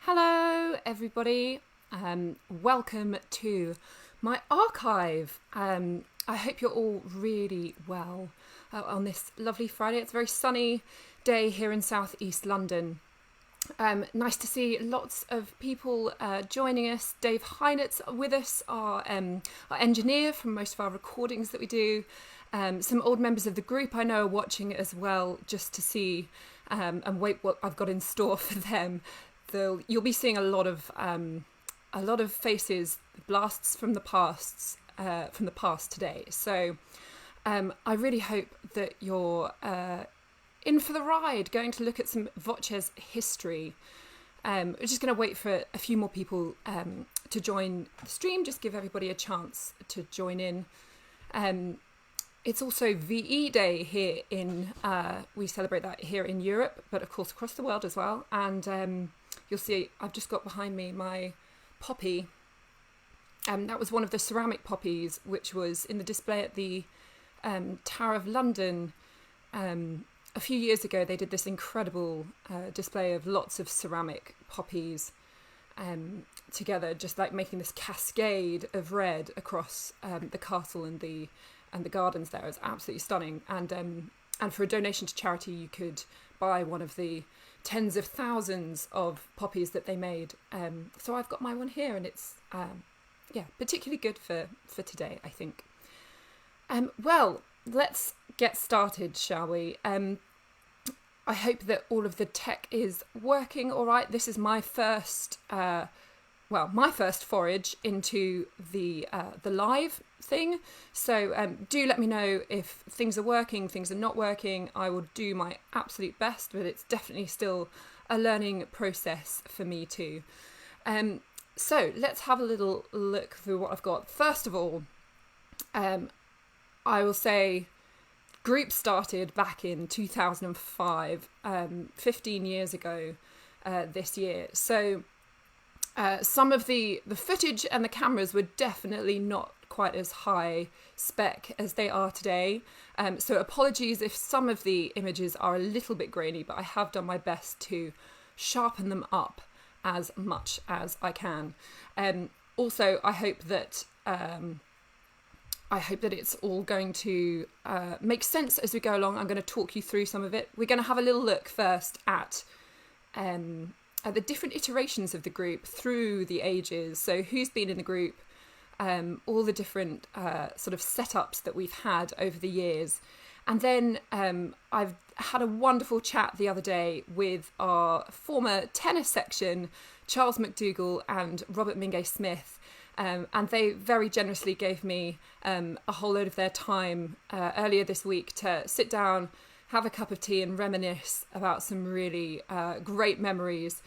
Hello, everybody. Welcome to my archive. I hope you're all really well on this lovely Friday. It's a very sunny day here in South East London. Nice to see lots of people joining us. Dave Heinet's with us, our engineer from most of our recordings that we do. Some old members of the group I know are watching as well, just to see and wait what I've got in store for them. You'll be seeing a lot of faces, blasts from the past today. So I really hope that you're in for the ride, going to look at some Voces history. We're just going to wait for a few more people to join the stream, just give everybody a chance to join in. It's also VE Day here we celebrate that here in Europe, but of course across the world as well. And you'll see I've just got behind me my poppy. That was one of the ceramic poppies, which was in the display at the Tower of London. A few years ago, they did this incredible display of lots of ceramic poppies together, just like making this cascade of red across the castle and the gardens there. It was absolutely stunning. And for a donation to charity, you could buy one of the tens of thousands of poppies that they made. So I've got my one here, and it's particularly good for today, I think. Well, let's get started, shall we? I hope that all of the tech is working all right. This is my first forage into the live thing. So do let me know if things are working, things are not working. I will do my absolute best, but it's definitely still a learning process for me too. So let's have a little look through what I've got. First of all, I will say group started back in 2005, 15 years ago this year. So some of the footage and the cameras were definitely not quite as high spec as they are today. So apologies if some of the images are a little bit grainy, but I have done my best to sharpen them up as much as I can. Also, I hope that it's all going to make sense as we go along. I'm going to talk you through some of it. We're going to have a little look first at the different iterations of the group through the ages. So who's been in the group, all the different sort of setups that we've had over the years. And then I've had a wonderful chat the other day with our former tenor section, Charles MacDougall and Robert Mingay Smith. And they very generously gave me a whole load of their time earlier this week to sit down, have a cup of tea and reminisce about some really great memories.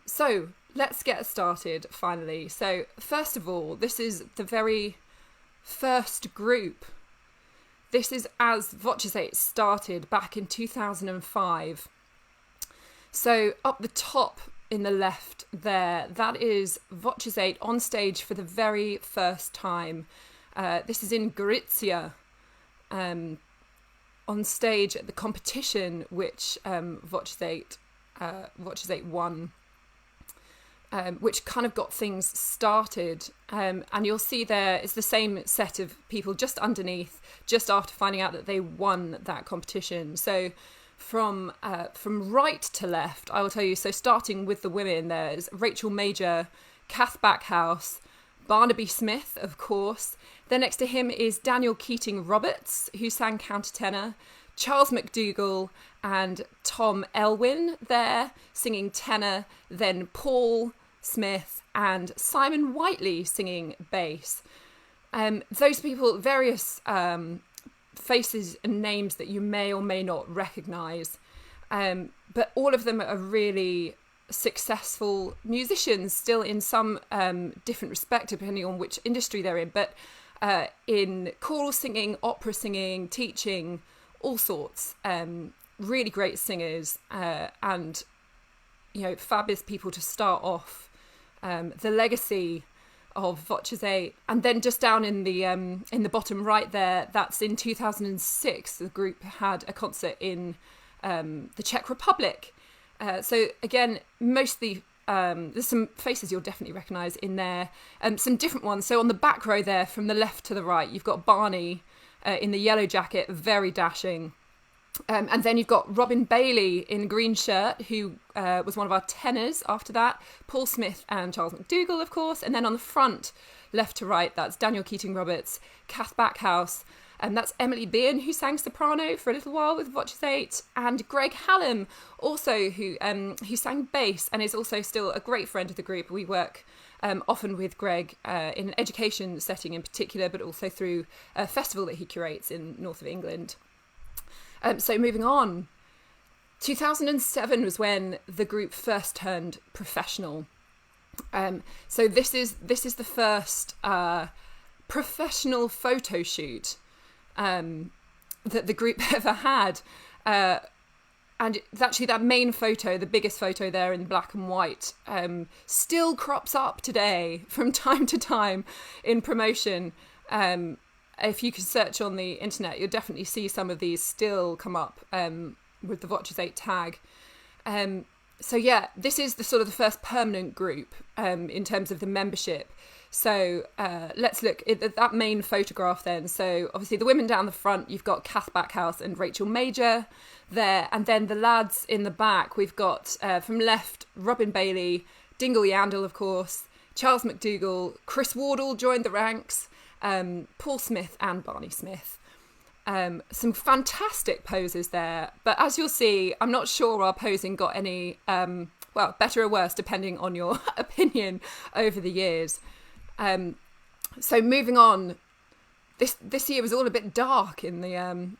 So let's get started finally. So first of all, this is the very first group. This is as Voces started back in 2005. So up the top in the left there, that is Voces on stage for the very first time. This is in Gorizia, on stage at the competition which Voces won, which kind of got things started. And you'll see there is the same set of people just underneath, just after finding out that they won that competition. So from right to left, I will tell you, so starting with the women, there's Rachel Major, Kath Backhouse, Barnaby Smith, of course. Then next to him is Daniel Keating Roberts, who sang countertenor, Charles MacDougall and Tom Elwyn there singing tenor, then Paul Smith and Simon Whiteley singing bass. Those people, various faces and names that you may or may not recognise, but all of them are really successful musicians, still in some different respect depending on which industry they're in, but in choral singing, opera singing, teaching, all sorts. Really great singers, and fabulous people to start off the legacy of Voces. And then just down in the bottom right there, that's in 2006. The group had a concert in the Czech Republic. So again, mostly there's some faces you'll definitely recognise in there. Some different ones. So on the back row there, from the left to the right, you've got Barney in the yellow jacket, very dashing. And then you've got Robin Bailey in green shirt, who was one of our tenors after that. Paul Smith and Charles MacDougall, of course. And then on the front, left to right, that's Daniel Keating-Roberts, Kath Backhouse. And that's Emily Bean, who sang soprano for a little while with Voces 8. And Greg Hallam, also, who sang bass and is also still a great friend of the group. We work often with Greg in an education setting in particular, but also through a festival that he curates in north of England. So moving on, 2007 was when the group first turned professional. So this is the first professional photo shoot that the group ever had. And actually that main photo, the biggest photo there in black and white, still crops up today from time to time in promotion. If you can search on the internet, you'll definitely see some of these still come up with the Voces 8 tag. So yeah, this is the sort of the first permanent group in terms of the membership. So let's look at that main photograph then. So obviously the women down the front, you've got Kath Backhouse and Rachel Major there. And then the lads in the back, we've got from left, Robin Bailey, Dingle Yandel, of course, Charles MacDougall, Chris Wardle joined the ranks, Paul Smith and Barney Smith. Some fantastic poses there, but as you'll see, I'm not sure our posing got any, better or worse, depending on your opinion over the years. So moving on, this year was all a bit dark in the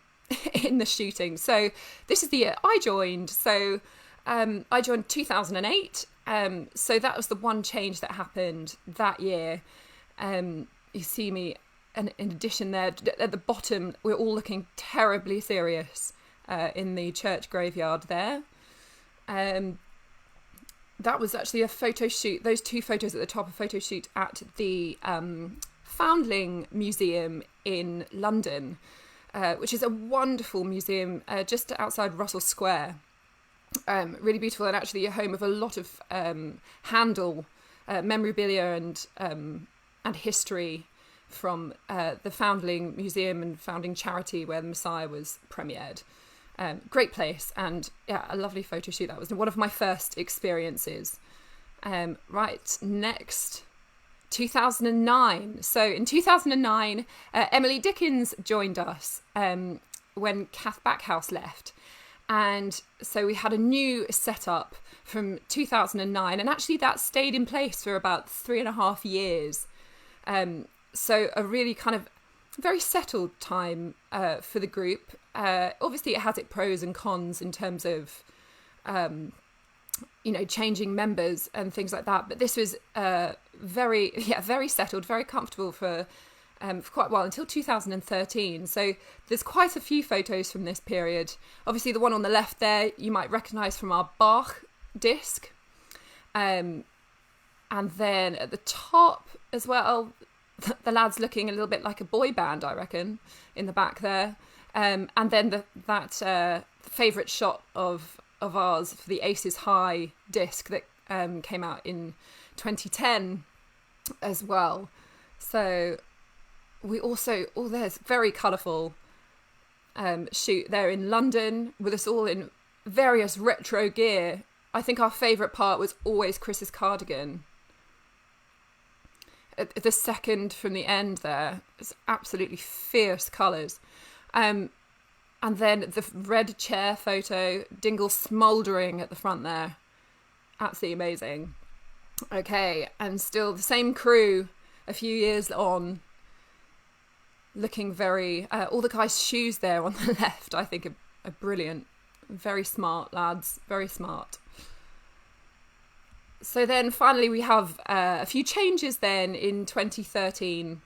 in the shooting. So this is the year I joined. So I joined 2008. So that was the one change that happened that year. You see me, and in addition there, at the bottom, we're all looking terribly serious in the church graveyard there. That was actually a photo shoot. Those two photos at the top, a photo shoot at the Foundling Museum in London, which is a wonderful museum just outside Russell Square. Really beautiful, and actually a home of a lot of Handel memorabilia and history from the Foundling Museum and founding charity where the Messiah was premiered. Great place, and yeah, a lovely photo shoot. That was one of my first experiences. Right, next, 2009. So in 2009, Emily Dickens joined us when Kath Backhouse left. And so we had a new setup from 2009, and actually that stayed in place for about 3.5 years. So a really kind of very settled time for the group. Obviously it has its pros and cons in terms of, changing members and things like that. But this was very settled, very comfortable for quite a while, until 2013. So there's quite a few photos from this period. Obviously the one on the left there, you might recognise from our Bach disc. And then at the top as well, the lads looking a little bit like a boy band, I reckon, in the back there. And then that favourite shot of ours for the Aces High disc that came out in 2010 as well. So we also, there's very colourful shoot there in London with us all in various retro gear. I think our favourite part was always Chris's cardigan. The second from the end there, it's absolutely fierce colours. And then the red chair photo, Dingle smouldering at the front there. Absolutely amazing. Okay, and still the same crew a few years on, looking very... all the guys' shoes there on the left, I think, are brilliant. Very smart lads, very smart. So then finally we have a few changes then in 2013.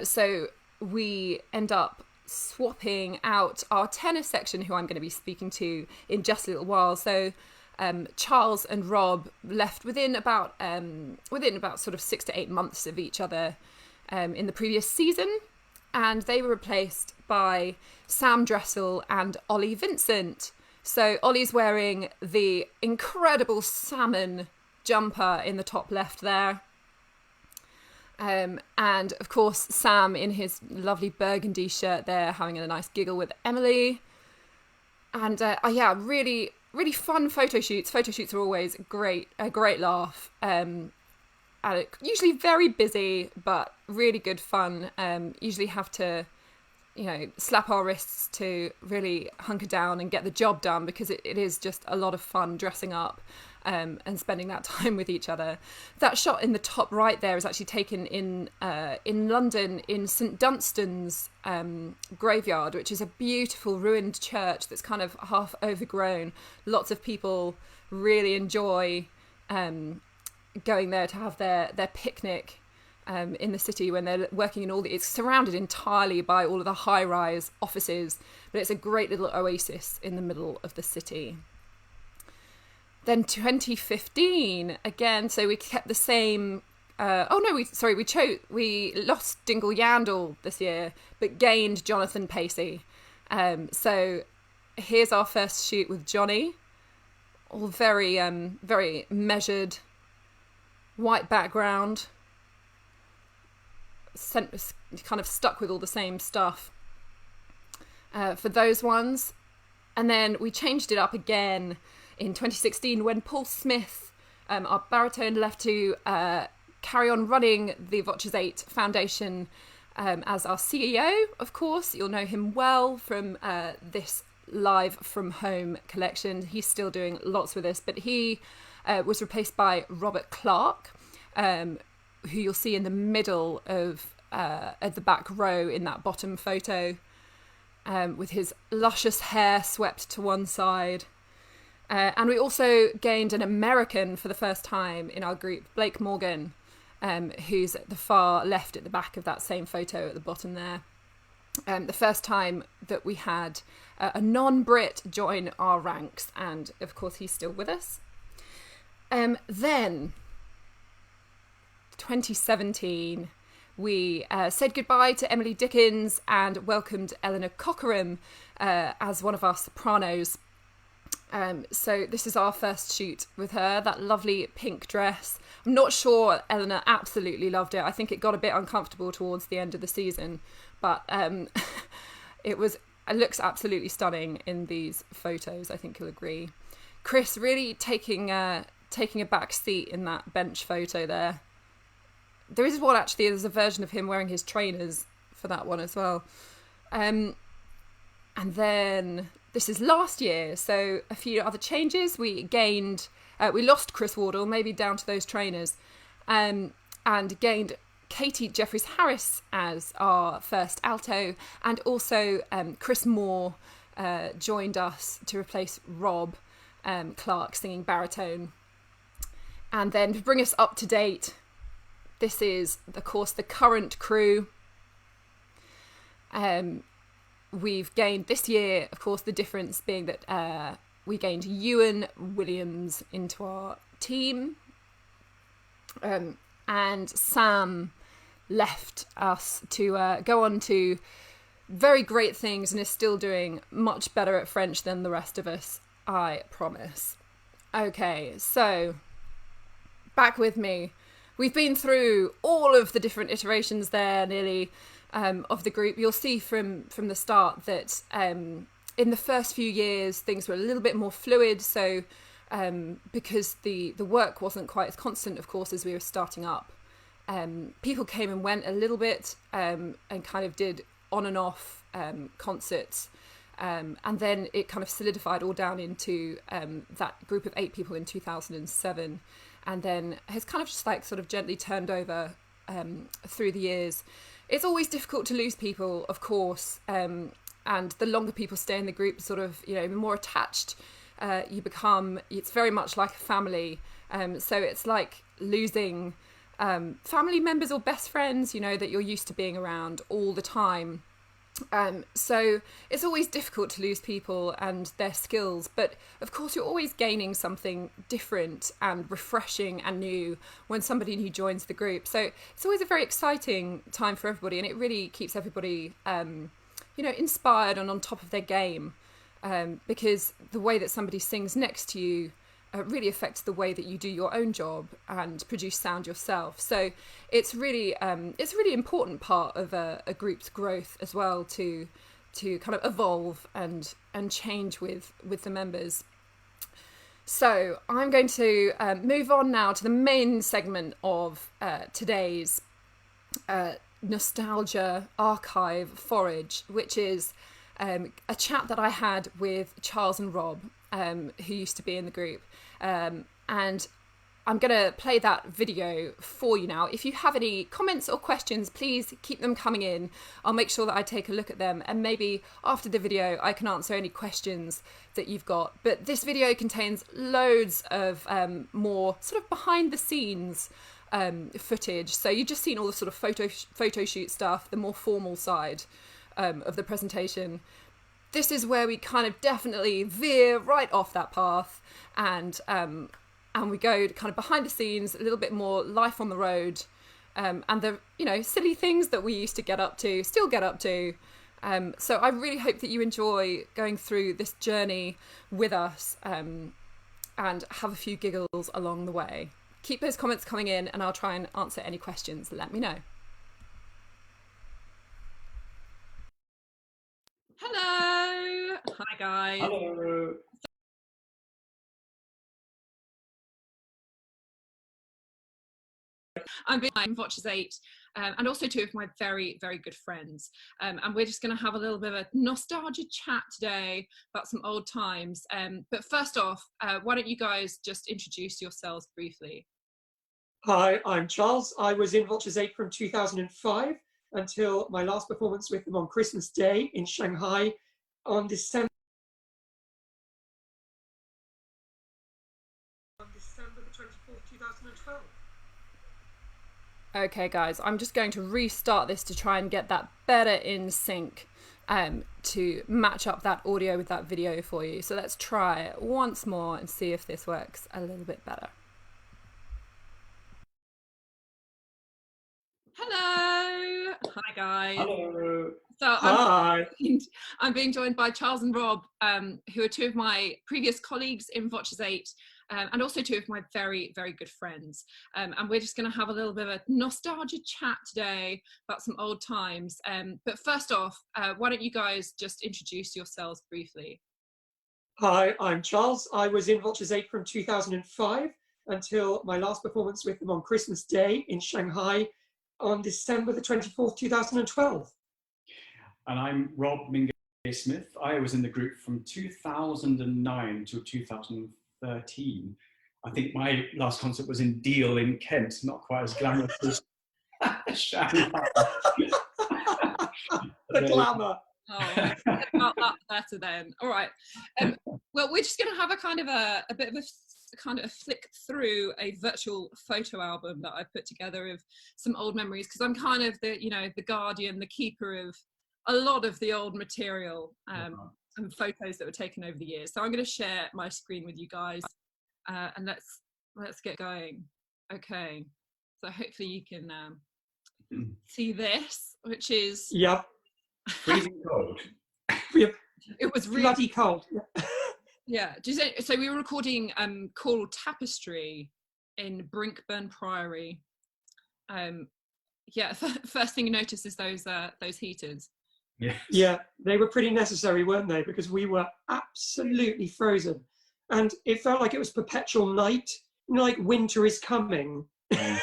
So we end up swapping out our tenor section, who I'm going to be speaking to in just a little while. So Charles and Rob left within about sort of 6 to 8 months of each other in the previous season, and they were replaced by Sam Dressel and Ollie Vincent, So Ollie's wearing the incredible salmon jumper in the top left there. And of course, Sam in his lovely burgundy shirt there, having a nice giggle with Emily. And really, really fun photo shoots. Photo shoots are always a great laugh. And usually very busy, but really good fun. Usually have to, slap our wrists to really hunker down and get the job done, because it is just a lot of fun dressing up and spending that time with each other. That shot in the top right there is actually taken in London, in St Dunstan's graveyard, which is a beautiful ruined church that's kind of half overgrown. Lots of people really enjoy going there to have their picnic in the city when they're working in it's surrounded entirely by all of the high-rise offices, but it's a great little oasis in the middle of the city. Then 2015 again, so we kept the same. We lost Dingle Yandel this year, but gained Jonathan Pacey. So here's our first shoot with Johnny, all very very measured, white background, kind of stuck with all the same stuff for those ones. And then we changed it up again in 2016 when Paul Smith, our baritone, left to carry on running the Voces 8 Foundation as our CEO, of course. You'll know him well from this Live From Home collection. He's still doing lots with us, but he was replaced by Robert Clark, who you'll see in the middle of at the back row in that bottom photo, with his luscious hair swept to one side. And we also gained an American for the first time in our group, Blake Morgan, who's at the far left at the back of that same photo at the bottom there. The first time that we had a non-Brit join our ranks, and of course he's still with us. Then 2017, we said goodbye to Emily Dickens and welcomed Eleanor Cockerham as one of our sopranos. So this is our first shoot with her, that lovely pink dress. I'm not sure Eleanor absolutely loved it. I think it got a bit uncomfortable towards the end of the season, but it looks absolutely stunning in these photos, I think you'll agree. Chris really taking a back seat in that bench photo there. There's a version of him wearing his trainers for that one as well. And then this is last year, so a few other changes. We lost Chris Wardle, maybe down to those trainers, and gained Katie Jeffries-Harris as our first alto, and also Chris Moore joined us to replace Rob Clark singing baritone. And then to bring us up to date, this is, of course, the current crew. We've gained this year, of course, the difference being that we gained Ewan Williams into our team. And Sam left us to go on to very great things and is still doing much better at French than the rest of us, I promise. Okay, so back with me. We've been through all of the different iterations there, nearly, of the group. You'll see from the start that in the first few years things were a little bit more fluid, so because the work wasn't quite as constant, of course, as we were starting up. People came and went a little bit and kind of did on and off concerts, and then it kind of solidified all down into that group of 8 people in 2007, and then has kind of just like sort of gently turned over through the years. It's always difficult to lose people, of course, and the longer people stay in the group, sort of, the more attached you become. It's very much like a family, so it's like losing family members or best friends, that you're used to being around all the time. So it's always difficult to lose people and their skills, but of course you're always gaining something different and refreshing and new when somebody new joins the group. So it's always a very exciting time for everybody, and it really keeps everybody inspired and on top of their game. because the way that somebody sings next to you really affects the way that you do your own job and produce sound yourself. So it's really a really important part of a group's growth as well, to kind of evolve and change with the members. So I'm going to move on now to the main segment of today's nostalgia archive forage, which is a chat that I had with Charles and Rob, who used to be in the group. And I'm going to play that video for you now. If you have any comments or questions, please keep them coming in. I'll make sure that I take a look at them, and maybe after the video I can answer any questions that you've got. But this video contains loads of more sort of behind the scenes footage. So you've just seen all the sort of photo shoot stuff, the more formal side of the presentation. This is where we kind of definitely veer right off that path, and we go kind of behind the scenes, a little bit more life on the road, and the silly things that we used to still get up to. So I really hope that you enjoy going through this journey with us, and have a few giggles along the way. Keep those comments coming in, and I'll try and answer any questions. Let me know. Hello. Hi guys. Hello. I'm being Watchers 8, and also two of my very, very good friends. And we're just going to have a little bit of a nostalgia chat today about some old times. But first off, why don't you guys just introduce yourselves briefly? Hi, I'm Charles. I was in Watchers 8 from 2005 until my last performance with them on Christmas Day in Shanghai on December the 24th, 2012. Okay guys, I'm just going to restart this to try and get that better in sync, to match up that audio with that video for you. So let's try it once more and see if this works a little bit better. Hello. Hi guys. Hello. So Hi. I'm being joined by Charles and Rob, who are two of my previous colleagues in Watchers 8, and also two of my very, very good friends. And we're just going to have a little bit of a nostalgia chat today about some old times. But first off, why don't you guys just introduce yourselves briefly? Hi, I'm Charles. I was in Watchers 8 from 2005 until my last performance with them on Christmas Day in Shanghai on December the 24th, 2012. And I'm Rob Mingay Smith. I was in the group from 2009 to 2013. I think my last concert was in Deal in Kent, not quite as glamorous as Shanghai. The glamour. Oh, about that better then. All right. Well, we're just going to have a kind of a bit of a kind of flick through a virtual photo album that I put together of some old memories, because I'm kind of the guardian, the keeper of a lot of the old material and photos that were taken over the years. So I'm going to share my screen with you guys, and let's get going. Okay, so hopefully you can see this, which is freezing cold. It was really bloody cold. Yeah. So we were recording Choral Tapestry in Brinkburn Priory. First thing you notice is those heaters. Yes. Yeah, they were pretty necessary, weren't they? Because we were absolutely frozen, and it felt like it was perpetual night. Like winter is coming. Yeah.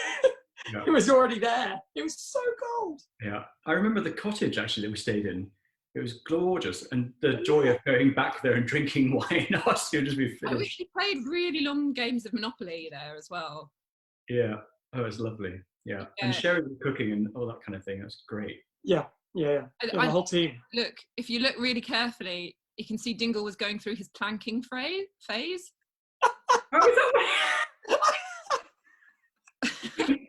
It was already there. It was so cold. Yeah, I remember the cottage actually that we stayed in. It was gorgeous, and the joy of going back there and drinking wine as soon as we finished. We played really long games of Monopoly there as well. Yeah, it was lovely. Yeah, and sharing the cooking and all that kind of thing. That's great. Yeah. The whole team. Look, if you look really carefully, you can see Dingle was going through his planking phase.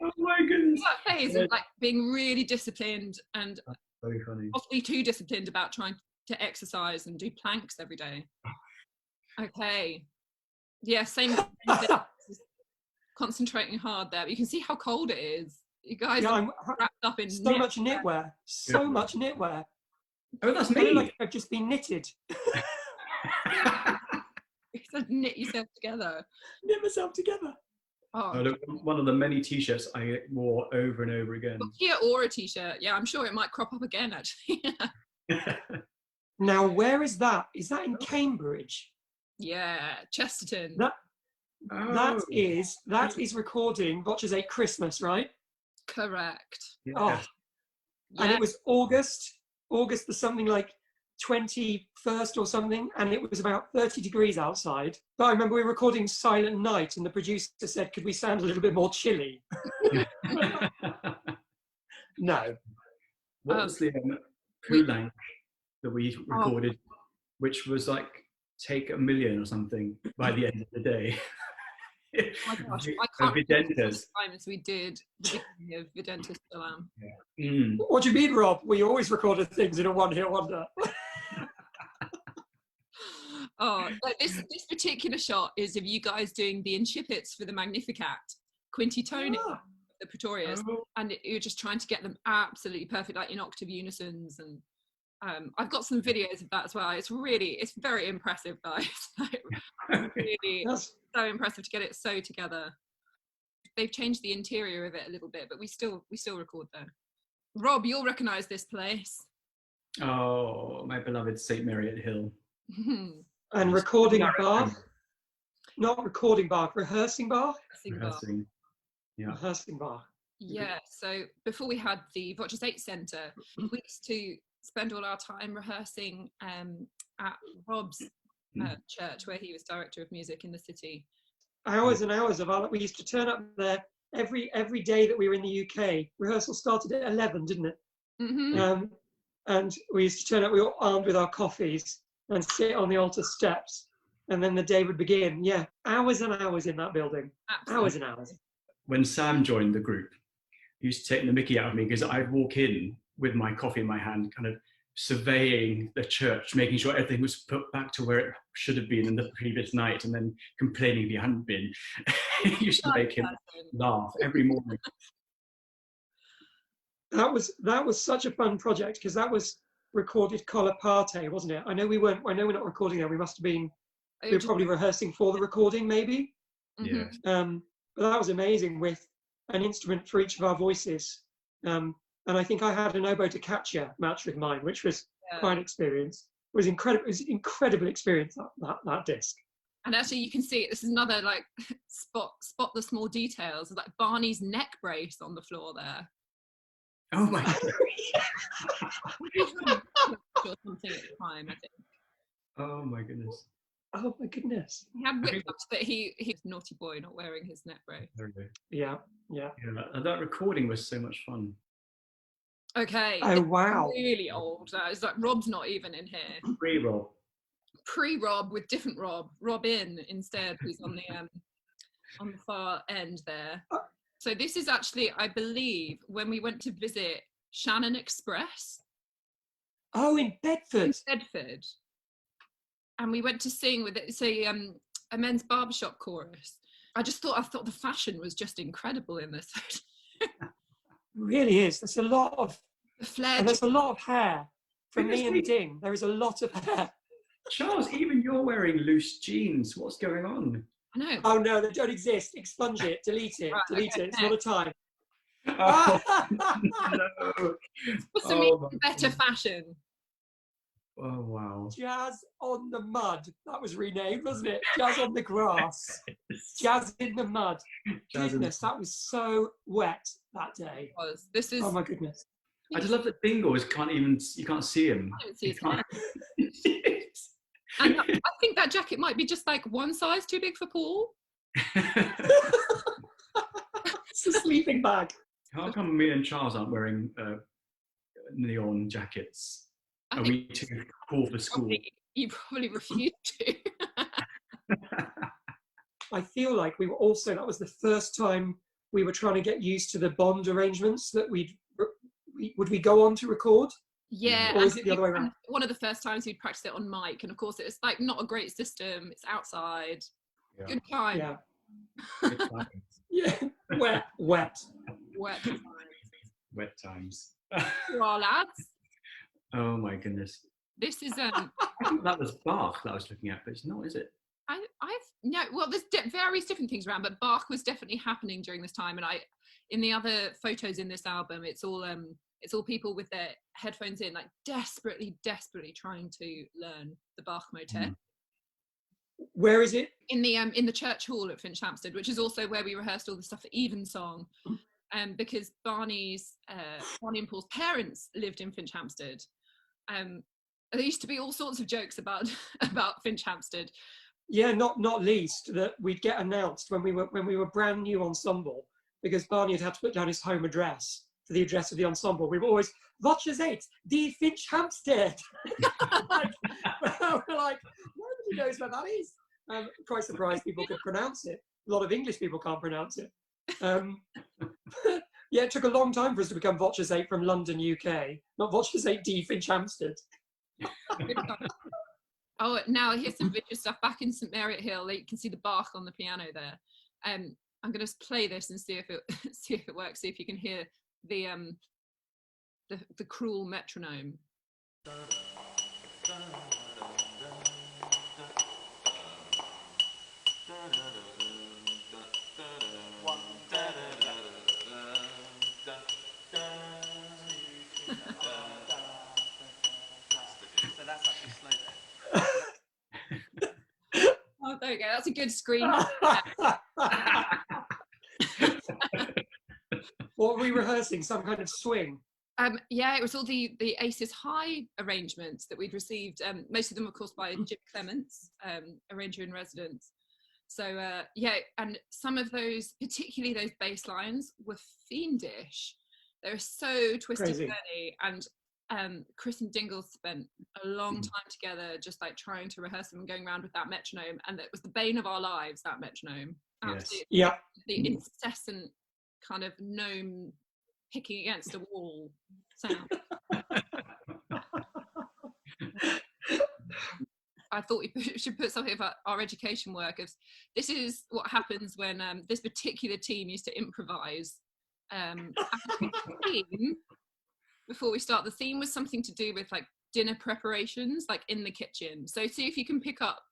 Oh my goodness! That phase of like being really disciplined and very funny. Possibly too disciplined about trying to exercise and do planks every day. Okay. Yeah, same thing. Concentrating hard there. But you can see how cold it is. You guys are wrapped up in so much knitwear. So much knitwear. Oh, that's I me. feel like I've just been knitted. You said knit yourself together. Knit myself together. Oh, Look, one of the many T-shirts I wore over and over again. yeah, or a t-shirt. Yeah, I'm sure it might crop up again, actually. Now, where is that? Is that in Cambridge? Yeah, Chesterton. That is recording Botcher's 8 Christmas, right? Correct. Yes. Oh, and Yeah. it was August the something like 21st or something, and it was about 30 degrees outside. But I remember we were recording Silent Night, and the producer said, could we sound a little bit more chilly? No. What was the Poulenc that we recorded, which was like take 1 million or something by the end of the day? Oh my gosh, I can't remember how many Videntas. times we did the beginning of Videntas Salam. What do you mean, Rob? We always recorded things in a one-hit wonder. Oh, like this particular shot is of you guys doing the incipits for the Magnificat, Quinty Tony, the Pretorius, and you're just trying to get them absolutely perfect, like in octave unisons. And I've got some videos of that as well. It's very impressive, guys. Really, so impressive to get it so together. They've changed the interior of it a little bit, but we still record there. Rob, you'll recognise this place. Oh, my beloved St. Mary at Hill. And recording bar. Not recording bar, rehearsing bar. Rehearsing. Yeah. Rehearsing bar. Yeah, so before we had the Botcher's 8 Centre, we used to spend all our time rehearsing at Rob's church, where he was director of music in the city. Hours and hours of our, we used to turn up there every day that we were in the UK. Rehearsal started at 11, didn't it? Mm-hmm. And we used to turn up, we were armed with our coffees and sit on the altar steps, and then the day would begin. Yeah, hours and hours in that building. Absolutely. Hours and hours. When Sam joined the group, he used to take the mickey out of me because I'd walk in with my coffee in my hand, kind of surveying the church, making sure everything was put back to where it should have been in the previous night, and then complaining if he hadn't been. He used to make him laugh every morning. That was such a fun project, because that was recorded colla parte, wasn't it? I know we're not recording there. We must have been. We were probably rehearsing for the recording, maybe. Yeah. But that was amazing, with an instrument for each of our voices. And I think I had an oboe da caccia matched with mine, which was quite an experience. It was incredible. It was an incredible experience, that disc. And actually, you can see it. This is another like spot the small details, like Barney's neck brace on the floor there. Oh my God. Or something at the time, I think. Oh my goodness. Oh my goodness. He had whip-ups, but he's a naughty boy not wearing his neck brace. Yeah. That recording was so much fun. Okay. Oh wow. Really old. It's like Rob's not even in here. Pre-Rob. Pre-Rob with different Rob. Robin instead, who's on the far end there. So this is actually, I believe, when we went to visit Shannon Express. Oh, in Bedford. In Bedford. And we went to sing with it, a men's barbershop chorus. I thought the fashion was just incredible in this. Really is. There's a lot of flair. And there's a lot of hair. For me and Ding, there is a lot of hair. Charles, even you're wearing loose jeans. What's going on? I know. Oh no, they don't exist. Expunge it. Delete it. Right, Delete okay, it. It's not a time. Oh, no. What's the better fashion? Oh wow. Jazz on the Mud. That was renamed, wasn't it? Jazz on the Grass. Jazz in the Mud. Goodness, that was so wet that day. This is. Oh my goodness. I just love that Bingles you can't see him. I don't see his hair. And I think that jacket might be just like one size too big for Paul. It's a sleeping bag. How come me and Charles aren't wearing neon jackets? Are we too cool for school? You probably refuse to. I feel like that was the first time we were trying to get used to the bond arrangements that would we go on to record? Yeah. Or is it the other way around? One of the first times we'd practiced it on mic, and of course it's like not a great system. It's outside. Yeah. Good time. Yeah. Good times. Yeah. Wet. Wet times. Wet times. Well, lads. Oh my goodness. This is I think that was Bach that I was looking at, but it's not, is it? Well, there's various different things around, but Bach was definitely happening during this time. And in the other photos in this album, it's all people with their headphones in, like desperately trying to learn the Bach motet. Where is it? In the church hall at Finch Hampstead, which is also where we rehearsed all the stuff for Evensong. Because Barney and Paul's parents lived in Finch Hampstead. There used to be all sorts of jokes about Finch Hampstead. Yeah, not least that we'd get announced when we were brand new ensemble, because Barney had to put down his home address for the address of the ensemble. We were always, "What is it? Die Finch Hampstead." We're like, nobody knows where that is. Quite surprised people could pronounce it. A lot of English people can't pronounce it. Yeah, it took a long time for us to become Voces 8 from London, UK, not Voces 8 D Finch Hampstead. Oh, now here's some video stuff back in St Mary at Hill. You can see the Bach on the piano there. I'm going to play this and see if it works. See if you can hear the cruel metronome. So that's actually slow there. Oh, there you go. That's a good screen. What were we rehearsing? Some kind of swing? Yeah, it was all the Aces High arrangements that we'd received. Most of them, of course, by Jim Clements, arranger in residence. So yeah, and some of those, particularly those bass lines, were fiendish. They were so twisty-turny, and Chris and Dingle spent a long time together, just like trying to rehearse them and going around with that metronome, and it was the bane of our lives. That metronome, absolutely. Yeah, the incessant kind of gnome picking against a wall sound. I thought we should put something about our education work. This is what happens when this particular team used to improvise. Before we start, the theme was something to do with like dinner preparations, like in the kitchen. So see if you can pick up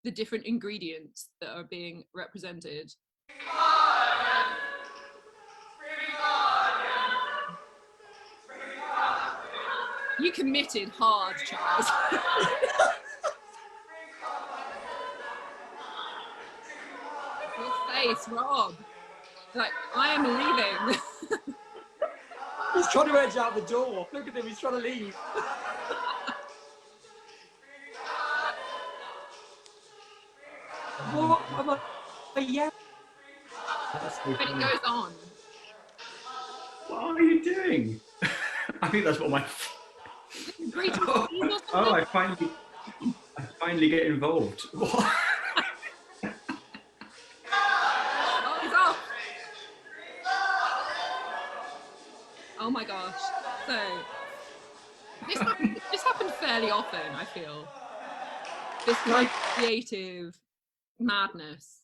the different ingredients that are being represented. You committed hard, Charles. Your face, Rob. Like, I am leaving. He's trying to edge out the door. Look at him, he's trying to leave. What am I? Yeah. But it goes on. What are you doing? I think that's what my... Oh, I finally get involved. What? Oh my gosh. So this happened fairly often, I feel. This kind of creative madness.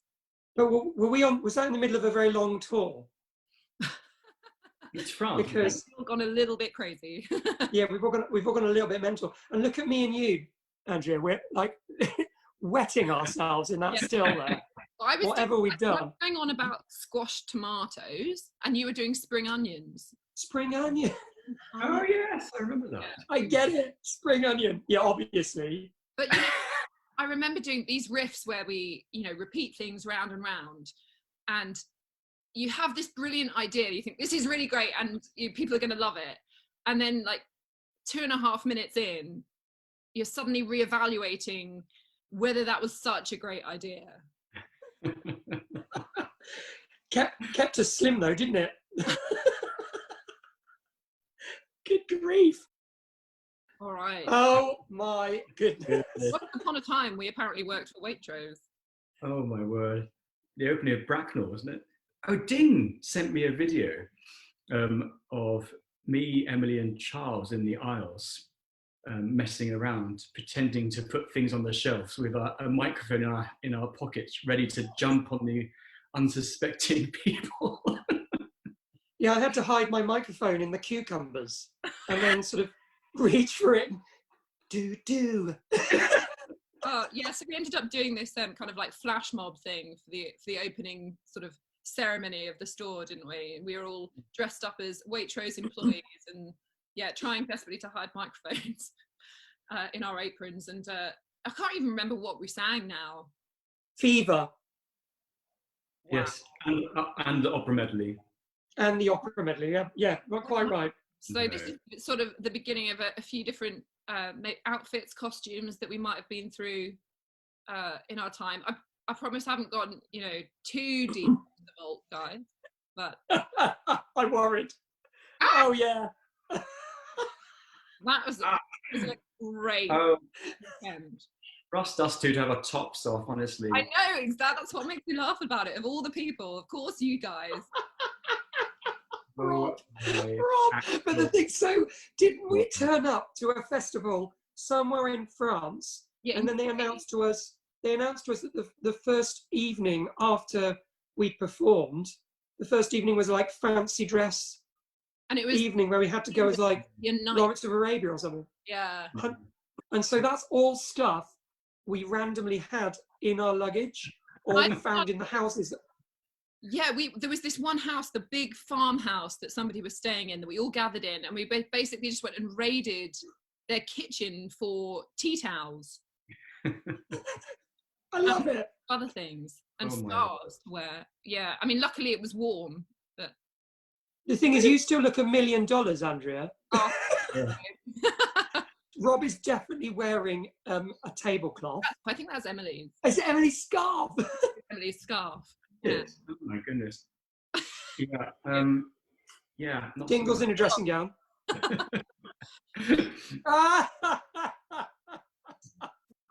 But were we on? Was that in the middle of a very long tour? It's from because we've gone a little bit crazy. Yeah, we've all gone a little bit mental. And look at me and you, Andrea. We're like wetting ourselves in that still there. Whatever we've done. I was going on about squashed tomatoes, and you were doing spring onions. Spring onion. Oh yes, I remember that. I get it. Spring onion. Yeah, obviously. But you know, I remember doing these riffs where we, repeat things round and round, and you have this brilliant idea. You think this is really great, and people are going to love it. And then, like 2.5 minutes in, you're suddenly reevaluating whether that was such a great idea. kept us slim though, didn't it? Good grief. All right. Oh my goodness. Once upon a time, we apparently worked for Waitrose. Oh my word. The opening of Bracknell, wasn't it? Oh, Ding sent me a video of me, Emily and Charles in the aisles messing around, pretending to put things on the shelves with a microphone in our pockets, ready to jump on the unsuspecting people. Yeah, I had to hide my microphone in the cucumbers and then sort of reach for it Do. Oh yeah, so we ended up doing this kind of like flash mob thing for the opening sort of ceremony of the store, didn't we? We were all dressed up as Waitrose employees and yeah, trying desperately to hide microphones in our aprons. And I can't even remember what we sang now. Fever. Yes, and the opera medley. And the opera medley, yeah, not quite right. So this is sort of the beginning of a few different outfits, costumes that we might have been through in our time. I promise I haven't gone, too deep into the vault, guys, but I'm worried. Oh yeah. that was a great weekend. Trust us two to have our tops off, honestly. I know, exactly. That's what makes me laugh about it. Of all the people, of course, you guys. Rob, but the thing, so didn't we turn up to a festival somewhere in France? Yeah, and then they announced to us that the first evening after we performed, the first evening was like fancy dress, and it was evening where we had to go as like Lawrence of Arabia or something. Yeah. And so that's all stuff we randomly had in our luggage, or we found in the houses. Yeah, there was this one house, the big farmhouse that somebody was staying in, that we all gathered in, and we basically just went and raided their kitchen for tea towels. I love it. Other things and scarves to wear. Yeah, I mean, luckily it was warm. But the thing is, you still look $1 million, Andrea. Oh. Rob is definitely wearing a tablecloth. I think that's Emily's. Is it Emily's scarf? Emily's scarf. Yes. Oh my goodness. Yeah. Yeah. Dingle's in a dressing gown.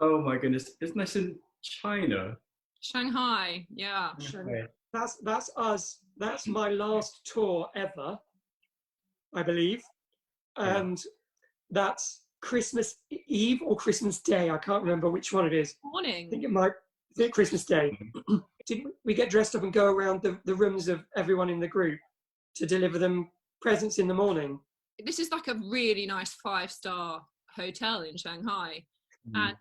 Oh my goodness! Isn't this in China? Shanghai. Yeah. Shanghai. That's us. That's my last tour ever, I believe, and that's Christmas Eve or Christmas Day. I can't remember which one it is. Morning. I think it might be Christmas Day. Didn't we get dressed up and go around the rooms of everyone in the group to deliver them presents in the morning? This is like a really nice 5-star hotel in Shanghai. And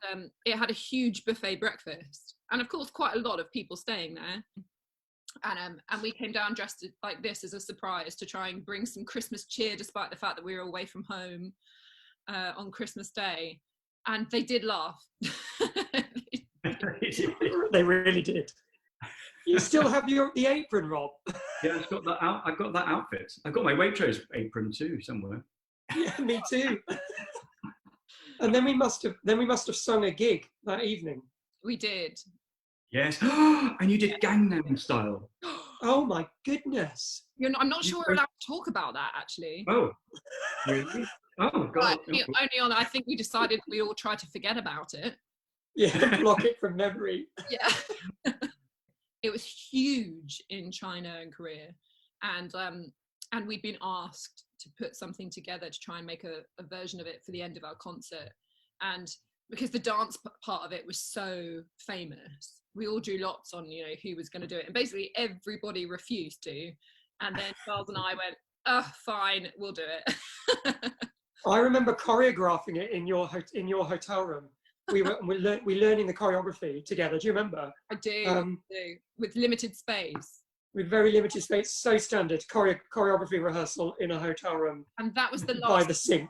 it had a huge buffet breakfast. And of course, quite a lot of people staying there. And we came down dressed like this as a surprise to try and bring some Christmas cheer, despite the fact that we were away from home on Christmas Day. And they did laugh. They really did. You still have the apron, Rob? Yeah, I've got that outfit. I've got my Waitrose apron too somewhere. Yeah, me too. And then we must have sung a gig that evening. We did. Yes. And you did Gangnam Style. Oh my goodness. I'm not sure we're allowed to talk about that, actually. Oh, really? Oh, God. Only on, I think we decided we all try to forget about it. Yeah, block it from memory. Yeah. It was huge in China and Korea. And we'd been asked to put something together to try and make a version of it for the end of our concert. And because the dance part of it was so famous, we all drew lots on, who was going to do it. And basically everybody refused to. And then Charles and I went, oh, fine, we'll do it. I remember choreographing it in your hotel room. We're learning the choreography together. Do you remember? I do. With limited space. With very limited space, so standard choreography rehearsal in a hotel room. And that was the last by the sink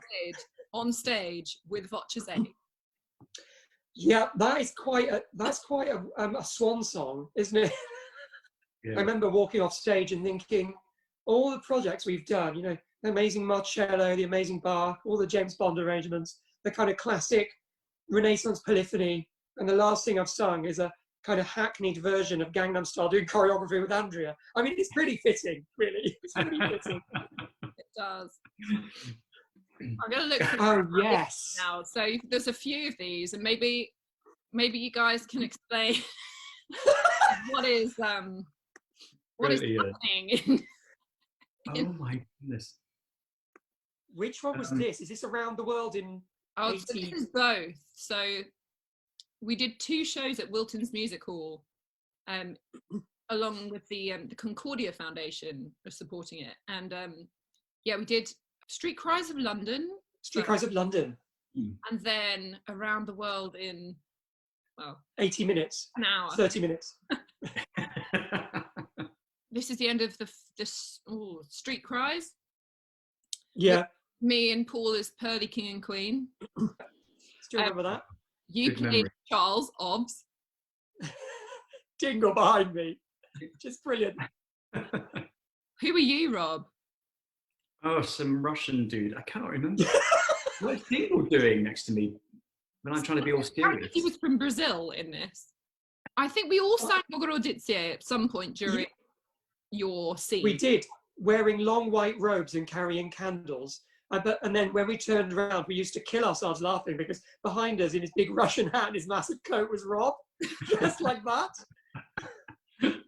on stage with Voce. Yeah, that's quite a swan song, isn't it? Yeah. I remember walking off stage and thinking, all the projects we've done, the amazing Marcello, the amazing Bach, all the James Bond arrangements, the kind of classic Renaissance polyphony, and the last thing I've sung is a kind of hackneyed version of Gangnam Style doing choreography with Andrea. I mean, it's pretty fitting, really. It's pretty fitting. It does. I'm going to look for yes now. So there's a few of these, and maybe you guys can explain what is happening. Oh my goodness! Which one was this? Is this around the world in? So this is both. So we did 2 shows at Wilton's Music Hall, along with the Concordia Foundation was supporting it, and we did Street Cries of London. Street Cries of London. and then around the world in, well, 80 minutes, an hour. 30 minutes. This is the end of the Street Cries. Yeah. With me and Paul as Pearly King and Queen. Still remember that? You Good played memory. Charles Obbs. Dingle behind me. Just brilliant. Who were you, Rob? Oh, some Russian dude. I cannot remember. What is Dingle doing next to me when I'm trying to be all serious? He was from Brazil in this. I think we all sang Bogorodice at some point during your scene. We did, wearing long white robes and carrying candles. And then when we turned around, we used to kill ourselves laughing because behind us, in his big Russian hat and his massive coat, was Rob, just like that. Quite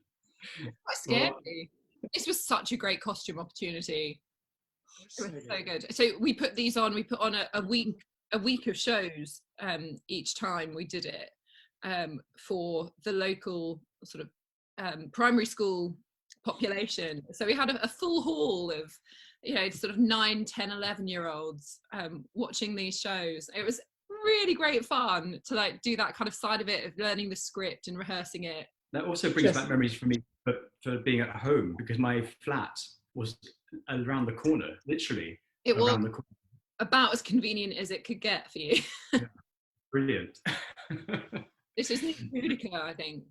scary. This was such a great costume opportunity. It was so good. So we put these on. We put on a week of shows each time we did it for the local sort of primary school population. So we had a full hall of, you know, sort of 9, 10, 11-year-olds watching these shows. It was really great fun to like do that kind of side of it, of learning the script and rehearsing it. That also brings back memories for me for being at home, because my flat was around the corner, literally. It was around the corner. About as convenient as it could get for you. Yeah. Brilliant. This is Boudica, I think.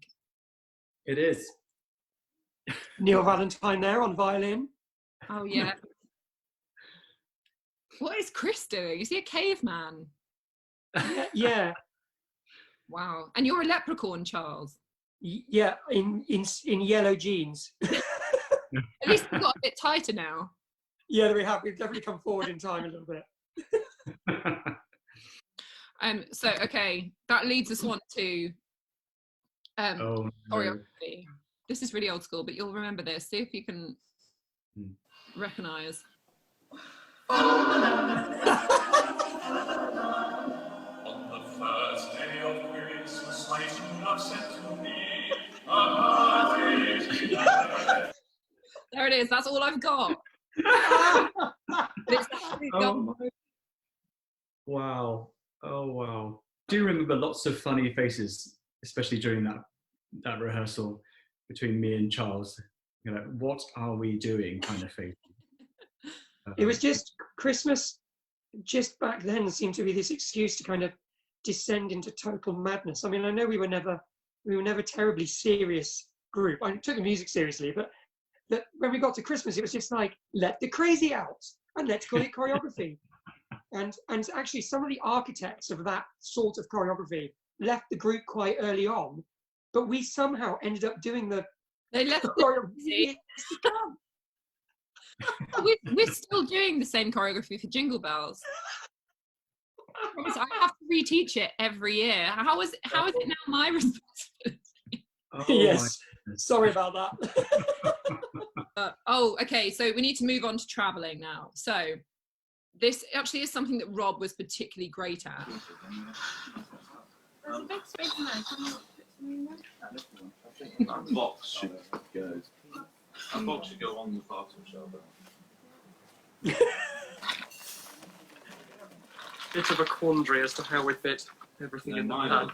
It is. Neil Valentine there on violin. Oh yeah. What is Chris doing? Is he a caveman? Yeah. Wow. And you're a leprechaun, Charles. Yeah, in yellow jeans. At least we've got a bit tighter now. Yeah, we have. We've definitely come forward in time a little bit. So okay, that leads us on to Oh, choreography. no. This is really old school, but you'll remember this. See if you can recognise. On the first day of Christmas, my true love sent to me a heart. There it is. That's all I've got. But it's actually got- Wow. Oh, wow. I do remember lots of funny faces, especially during that rehearsal between me and Charles. You know, what are we doing kind of face. It was just Christmas, just back then seemed to be this excuse to kind of descend into total madness. I mean, I know we were never terribly serious group. I took the music seriously, but when we got to Christmas, it was just like, let the crazy out and let's call it choreography. And actually some of the architects of that sort of choreography left the group quite early on, but we somehow ended up doing the They left choreography. We're still doing the same choreography for Jingle Bells. I have to reteach it every year. How is it now my responsibility? Oh, Yes, sorry about that. Okay, so we need to move on to traveling now. So this actually is something that Rob was particularly great at. There's a big space in there. Can you put something in there? That box should go. That box should go on the parcel shelf. Bit of a quandary as to how we fit everything in the van.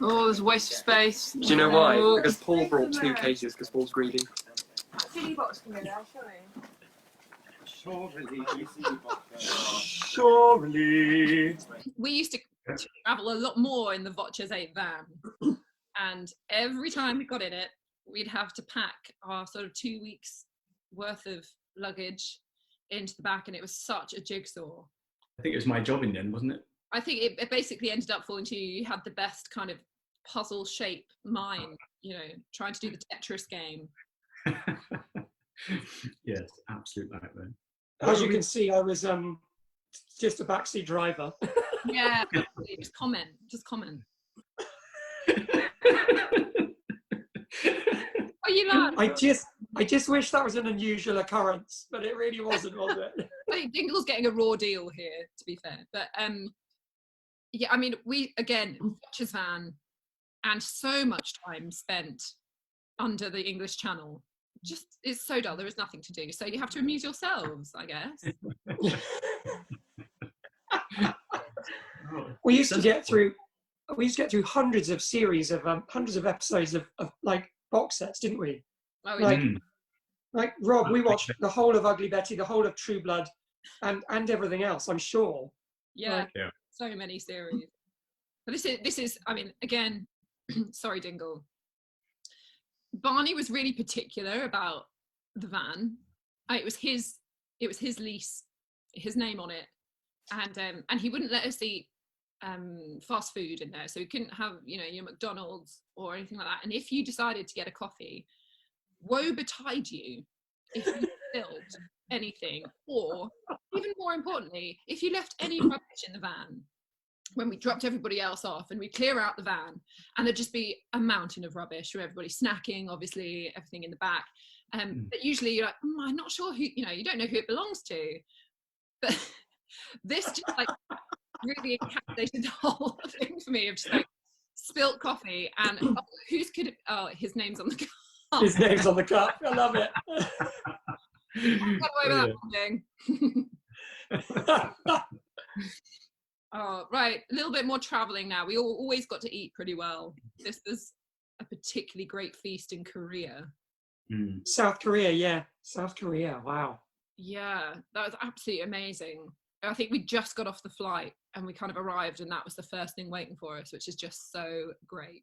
Oh, there's a waste of space. Do you know why? Because Paul brought 2 cases because Paul's greedy. CD box can go there, Surely. We used to travel a lot more in the Voces 8 van, and every time we got in it, we'd have to pack our sort of 2 weeks worth of luggage into the back, and it was such a jigsaw. I think it was my job in the end, wasn't it? I think it basically ended up falling to you. You had the best kind of puzzle shape mind, you know, trying to do the Tetris game. Yes, absolute nightmare. As you can see, I was just a backseat driver. Yeah, just comment. Oh, you laugh. I just wish that was an unusual occurrence, but it really wasn't, was it? I think Dingle's getting a raw deal here, to be fair. But yeah, I mean, we again, Watchers van, and so much time spent under the English Channel just is so dull. There is nothing to do, so you have to amuse yourselves, I guess. We used to get through hundreds of series of hundreds of episodes of like box sets, didn't we? Oh, Like Rob, we watched the whole of Ugly Betty, the whole of True Blood, and everything else, I'm sure. yeah, so many series. But this is I mean, again, sorry Dingle, Barney was really particular about the van. It was his lease, his name on it, and he wouldn't let us eat fast food in there, so we couldn't have, you know, your McDonald's or anything like that. And if you decided to get a coffee, woe betide you if you spilled anything, or even more importantly, if you left any rubbish in the van when we dropped everybody else off, and we clear out the van and there'd just be a mountain of rubbish from everybody snacking, obviously everything in the back, but usually you're like, I'm not sure who, you know, you don't know who it belongs to, but this just like really encapsulated the whole thing for me, of just like spilt coffee and his name's on the cup. His name's on the cup. I love it. Got away with that one. Oh, right, a little bit more traveling now. We always got to eat pretty well. This was a particularly great feast in Korea. South Korea, South Korea. Wow. Yeah, that was absolutely amazing. I think we just got off the flight and we kind of arrived, and that was the first thing waiting for us, which is just so great.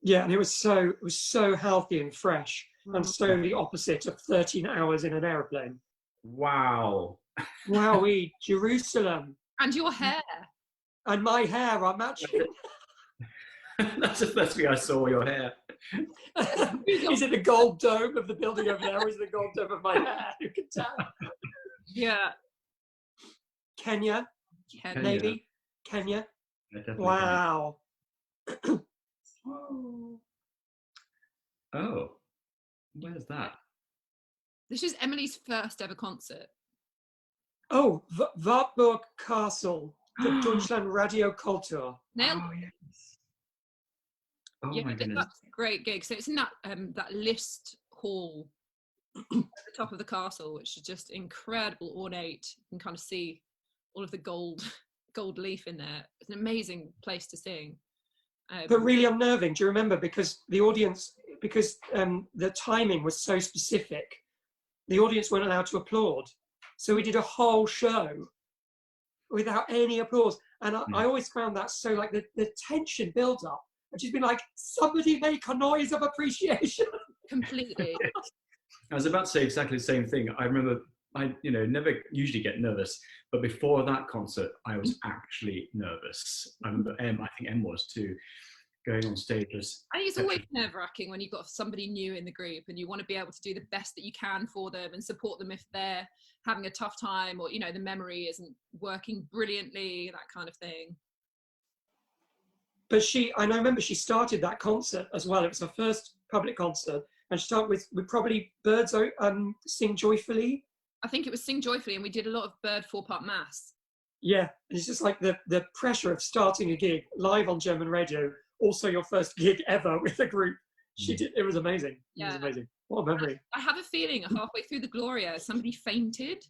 Yeah, and it was so healthy and fresh, and so the opposite of 13 hours in an airplane. Wow. Wowee, Jerusalem. And your hair. And my hair are matching. That's the first thing I saw, your hair. Is it the gold dome of the building over there, or is it the gold dome of my hair? You can tell. Yeah. Kenya. Maybe. Kenya. Yeah, wow. Oh, where's that? This is Emily's first ever concert. Oh, Wartburg Castle, the Deutschland Radio Kultur. Nailed. Oh, yes. Oh yeah, my goodness. That's a great gig. So it's in that List hall at the top of the castle, which is just incredible, ornate. You can kind of see all of the gold leaf in there. It's an amazing place to sing. But really unnerving. Do you remember? Because the audience, the timing was so specific, the audience weren't allowed to applaud. So we did a whole show without any applause. And I always found that so, like, the tension builds up. I've just been like, somebody make a noise of appreciation. Completely. I was about to say exactly the same thing. I remember I never usually get nervous, but before that concert, I was actually nervous. I remember I think Em was too, going on stage. I think it's always nerve-wracking when you've got somebody new in the group and you want to be able to do the best that you can for them and support them if they're having a tough time, or, you know, the memory isn't working brilliantly, that kind of thing. But I remember she started that concert as well. It was her first public concert, and she started with probably Birds Sing Joyfully. I think it was Sing Joyfully, and we did a lot of Bird 4-part mass. Yeah, it's just like the pressure of starting a gig live on German radio, also your first gig ever with a group. It was amazing. Yeah. It was amazing. What a memory. I have a feeling halfway through the Gloria, somebody fainted.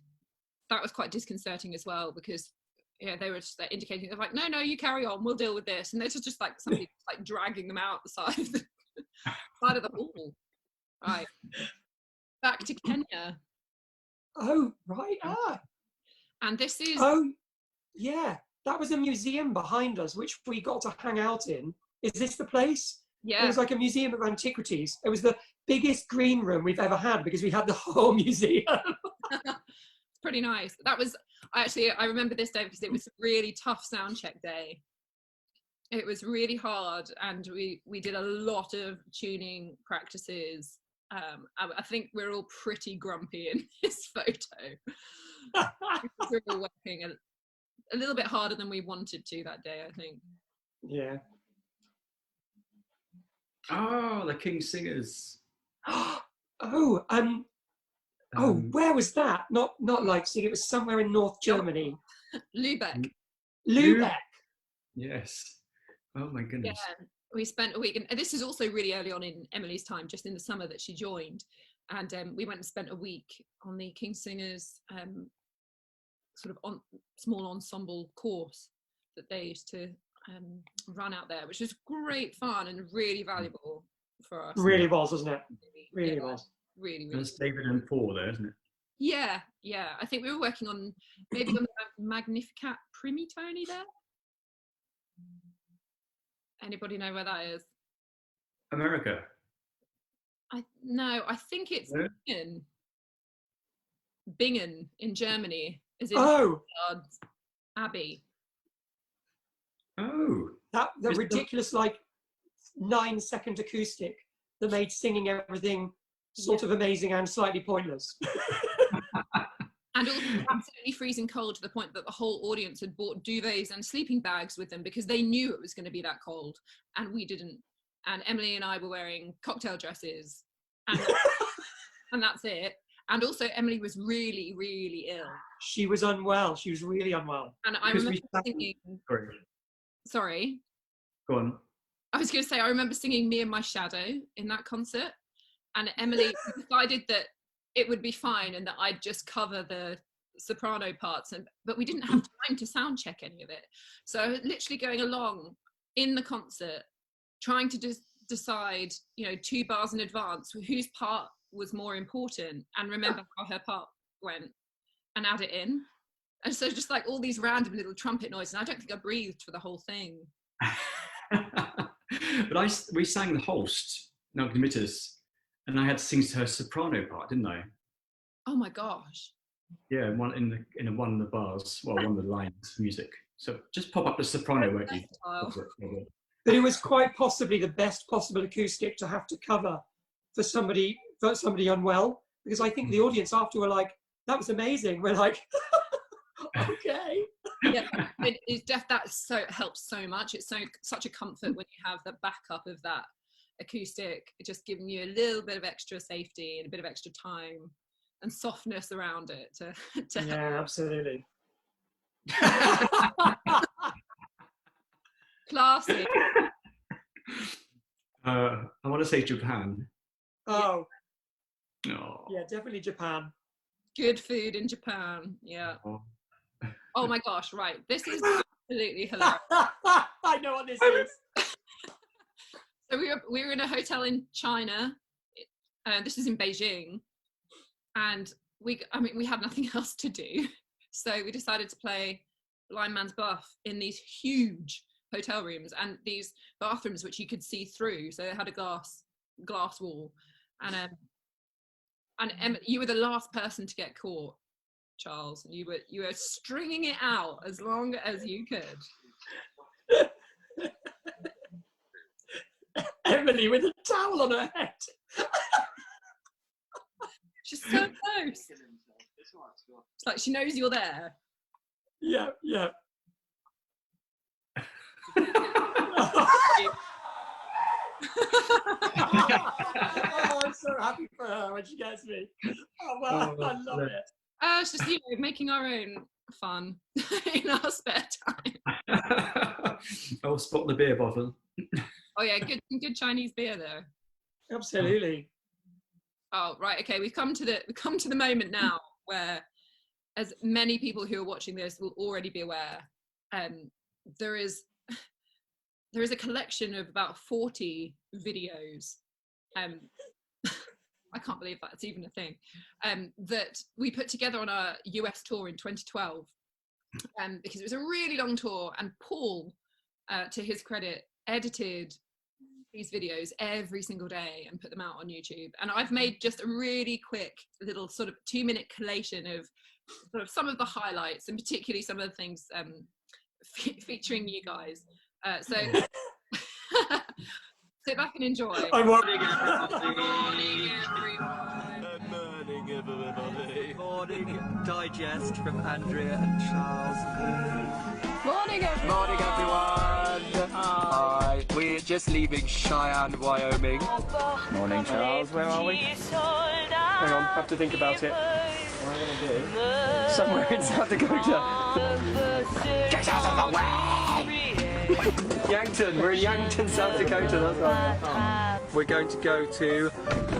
That was quite disconcerting as well, because they were just indicating, they're like, no, you carry on, we'll deal with this. And this was just like somebody like dragging them out the side of the hall. Right. Back to Kenya. Oh, right. And this is... Oh, yeah. That was a museum behind us, which we got to hang out in. Is this the place? Yeah. It was like a museum of antiquities. It was the biggest green room we've ever had, because we had the whole museum. It's pretty nice. That was... I remember this day because it was a really tough sound check day. It was really hard, and we did a lot of tuning practices. I think we're all pretty grumpy in this photo. We're all working a little bit harder than we wanted to that day, I think. Yeah. Oh, the King's Singers. Where was that? Not Leipzig. It was somewhere in North Germany. Lübeck. Yes. Oh my goodness. Yeah, we spent a week, and this is also really early on in Emily's time, just in the summer that she joined. And we went and spent a week on the King Singers sort of small ensemble course that they used to run out there, which was great fun and really valuable for us. Really was, wasn't it? Really was. Really. That's David and Paul there, isn't it? Yeah. I think we were working on maybe on the Magnificat Primitoni there. Anybody know where that is? America. I think it's Bingen in Germany. Is in Abbey. Oh, the ridiculous 9-second acoustic that made singing everything sort of amazing and slightly pointless. And also absolutely freezing cold to the point that the whole audience had bought duvets and sleeping bags with them because they knew it was going to be that cold, and we didn't. And Emily and I were wearing cocktail dresses, and that's it. And also, Emily was really, really ill. She was unwell. She was really unwell. And I remember singing. Sorry. Go on. I was going to say, I remember singing "Me and My Shadow" in that concert, and Emily decided that it would be fine and that I'd just cover the soprano parts, but we didn't have time to sound check any of it. So I was literally going along in the concert, trying to decide, 2 bars in advance whose part was more important and remember how her part went and add it in. And so just all these random little trumpet noises, and I don't think I breathed for the whole thing. But we sang the Holst, Nunc Dimittis, and I had to sing her soprano part, didn't I? Oh my gosh. Yeah, one of the bars, one of the lines, music. So just pop up the soprano, won't you? But it was quite possibly the best possible acoustic to have to cover for somebody unwell, because I think the audience after were like, "That was amazing." We're like, "Okay." Yeah, it helps so much. It's such a comfort when you have the backup of that acoustic, just giving you a little bit of extra safety and a bit of extra time and softness around it to yeah, absolutely. Classy. I want to say Japan. Oh. Oh. Yeah, definitely Japan. Good food in Japan. Yeah. Oh my gosh, right. This is absolutely hilarious. I know what this is. So we were in a hotel in China. This is in Beijing. And we had nothing else to do. So we decided to play Blind Man's Buff in these huge hotel rooms and these bathrooms which you could see through. So they had a glass wall. And you were the last person to get caught, Charles, and you were stringing it out as long as you could. Emily with a towel on her head. She's so close. It's like she knows you're there. Yeah. Oh, I'm so happy for her when she gets me. Oh, wow, I love it. It's just, making our own fun in our spare time. I'll spot the beer bottle. Oh yeah, good Chinese beer though. Absolutely. Oh right, okay. We've come to the moment now where, as many people who are watching this will already be aware, there is a collection of about 40 videos. I can't believe that's even a thing. That we put together on our US tour in 2012, because it was a really long tour, and Paul, to his credit, edited these videos every single day and put them out on YouTube. And I've made just a really quick little sort of 2-minute collation of sort of some of the highlights, and particularly some of the things featuring you guys. So sit back and enjoy. Morning, everybody. Morning digest from Andrea and Charles. Morning, everyone. Morning, everyone. Hi. We're just leaving Cheyenne, Wyoming. Morning, Charles. Where are we? Hang on, have to think about it. What am I going to do? Somewhere in South Dakota. Get out of the way! Yankton. We're in Yankton, South Dakota. That's right. We're going to go to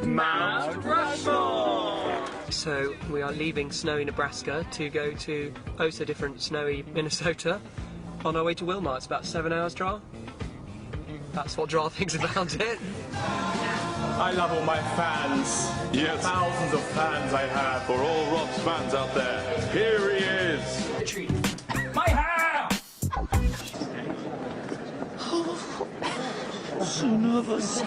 Mount Rushmore! So we are leaving snowy Nebraska to go to oh so different snowy Minnesota on our way to Wilmar. It's about 7 hours draw. That's what Draw thinks about it. I love all my fans. Yes. Thousands of fans I have. For all Rob's fans out there, here he is. My hair! So nervous.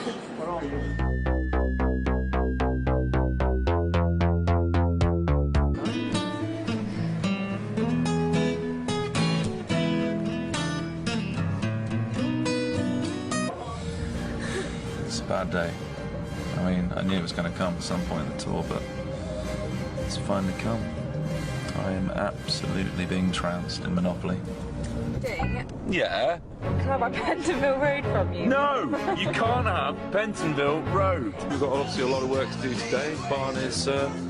It's a bad day. I mean, I knew it was going to come at some point in the tour, but it's finally come. I am absolutely being trounced in Monopoly. Ding. Yeah? Can I have my Pentonville Road from you? No! You can't have Pentonville Road. We've got obviously a lot of work to do today. Barney's on...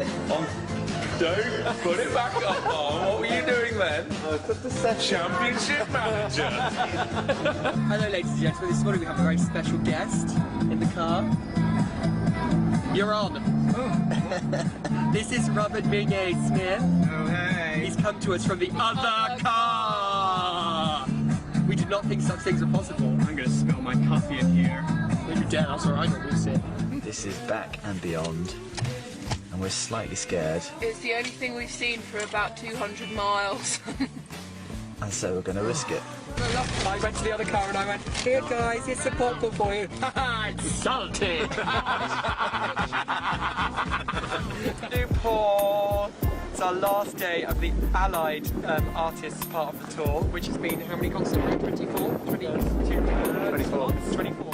Don't put it back up, Barn. What were you doing then? Championship manager. Hello, ladies and gentlemen. This morning we have a very special guest in the car. You're on. This is Robert Mingay Smith. Oh, hey. He's come to us from the other car. We did not think such things were possible. I'm going to spill my coffee in here. Don't you dare, that's where I normally sit. This is Back and Beyond, and we're slightly scared, It's the only thing we've seen for about 200 miles. and so we're going to risk it. I went to the other car and I went, here guys, here's some popcorn for you. It's salty. Newport. It's our last day of the Allied artists part of the tour, which has been how many concerts? 24? 22? 24. 24.